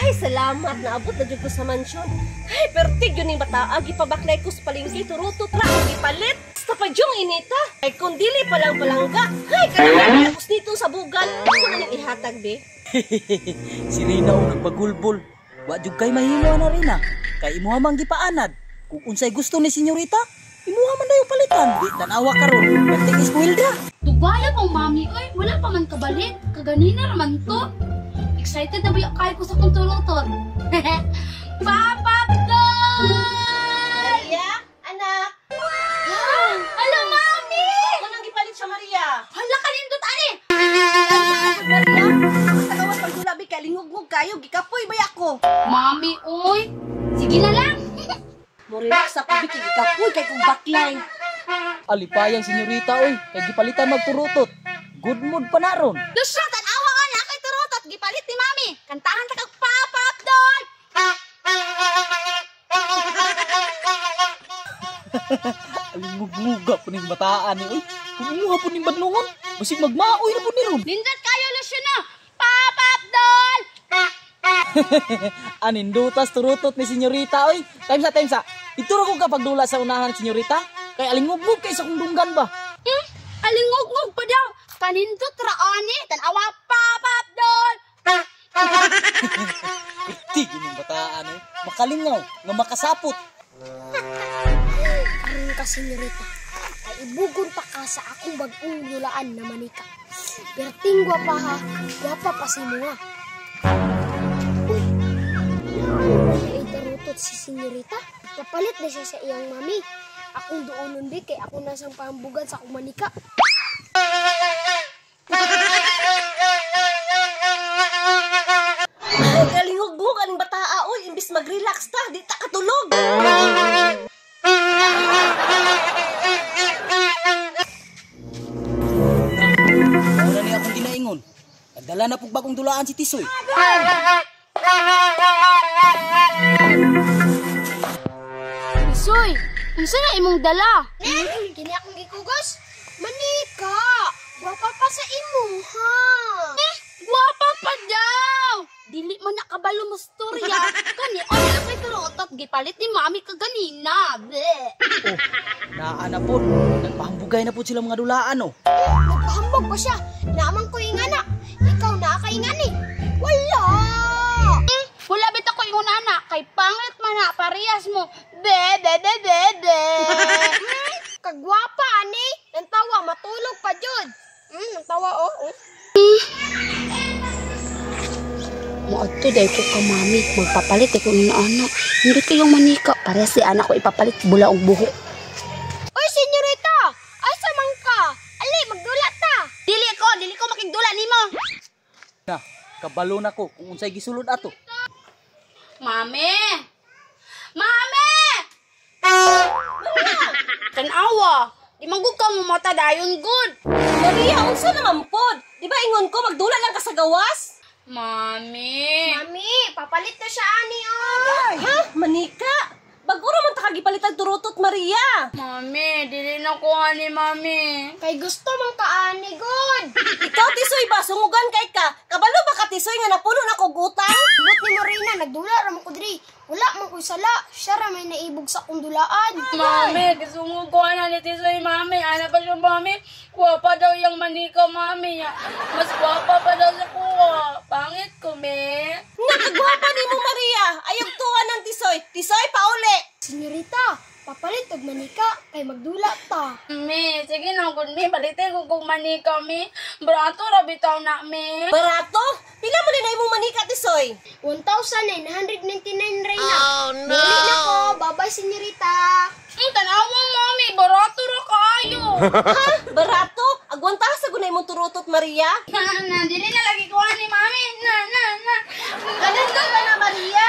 Ay, salamat. Naabot na dyan ko sa mansyon. Ay, pertig yun yung bata. Gipabaklay ko sa palingki. Turutot ra. Gipalit. Basta pa diyong inita. Ay, kung dili palang palangga. Ay, kanang tapos dito sa bugal. Ako na nang ihatag, be. Si Rina o nagpagulbol. Wa jud kay mahimo na Rina. Kay imuha mang gipaanad. Kung unsay gusto ni senyorita, imuha man dayo palitan. Di tanawa karon. Pertig iskwelda. Tugaya mo, mami. Oy, wala pa man kabalik. Kaganina naman to. Excited na ba yung kaya ko sa kunturutot? Papapdol! Maria, anak. Hello, mami! Ako nang gipalit siya, Maria. Hala ka nindot, ani! Maria, sa kawan pagdulabi ka, lingog-ngog kayo. Gikapoy ba ako? Mami, oy! Sige na lang! Murirak sa pabik, gikapoy kay kong baklay. Alipayang senyorita oy, kay gipalitan magturutot. Good mood pa naron. Lusya, tanawa ka na kay turutot. Gipalit ni mami. Kantahan ka kag Papapdol! Alingug-nguga po ning bataan ni oy. Kumuha po ning badlungon. Basig magmaoy na po ni ron. Nindot kayo, Lusya na! Papapdol! Anindutas turutot ni senyorita oy. Time sa. Ituro ko kapag dula sa unahan senyorita. Kay alingug-ngug kay sa kong dunggan ba. Alingog-ngog pa daw. Kanindot raani. Tanawa Papapdol! Itig yung bataan oy. Makalingaw nga makasapot. Karon ka, senyorita. Ay ibugon pa ka sa akong bagong hulaan na manika. Perting gwapa ha. Gwapa pa si mo ha. Uy. Ay tarutot si senyorita. Kapalit na siya sa iyang mami. Akong doon di kay ako nasang pambugan sa akong manika. Ay, kalingog-ngog ang bataa, oy. Imbis mag-relax ta, di ta katulog. Wala niya akong ginaingon. Nagdala na pug bagong dulaan si Tisoy. Isoy, unsa na imong dala? Kini akong gikugos. Manika. Gwapa pa sa imo ha. Guwapa pa daw! Dili man nakabalo mo storya. Kani, ano na kay turutot, gipalit ni mami kaganina. Bleh. Oh, naa na po. Nagpahambugay na po sila mga dulaan oh. Nagpahambog pa siya. Naamang ko ingana. Ikaw na kaingani. Wala. Wala bit ako yung nana, kay pangit man na, parehas mo. Be. Kagwapa ani. Nantawa matulog pa jud. Nantawa oh. Moadto day ko ka mami, magpapalit ko ng anak. Hindi kayong manika, parehas si anak ko ipapalit bula og buhok. Oy, senyorita! Asa man ka? Ali, magdula ta! Dili ko makigdula nimo. Na, kabalo na ko kung unsay gisulod ato. Mami! Mami! Tanawa, di manggug ka mo mata dayon good. Maria, unsa naman pod? Di ba ingon ko magdula lang ka sa gawas? Mami! Mami, papalit na siya ani oh. Ha? Manika? Baguro man ta kagipalitan turutot, Maria. Mami, dili na ko ani mami. Kay gusto man ka ani god. Ikaw, Tisoy ba? Sungugan kay ka. Kabalo ba ka, Tisoy, nga napuno na kog utang? But ni Marina, nagdula ra man ko diri. Wala man ko'y sala. Siya ra may naibog sa akong dulaan. Mami, gusto ko na ni Tisoy, mami. Ano pa siya, mami? Guwapa daw yung manika, mami. Mas guwapa pa daw sa kuha. Pangit ko, me. Nakagwapa ni mo, Maria. Ayog tuwa ng Tisoy. Tisoy, pauli. Senyorita, papalit og manika kay magdula ta. Me, sige na, good me. Balitin ko kung manika, me. Brato, rabitaw na, me. Barato? Pila mo din na imong manika, Tisoy? 1,999 Reyna. Oh no! Dili na ko. Bye-bye, senyorita. Tanawa, mami. Barato ra kayo. Ha? Barato? Agwanta sa gunay mong turutot, Maria? Na, dili na lagi kuha ni mami. Na. Ganun ka na, Maria?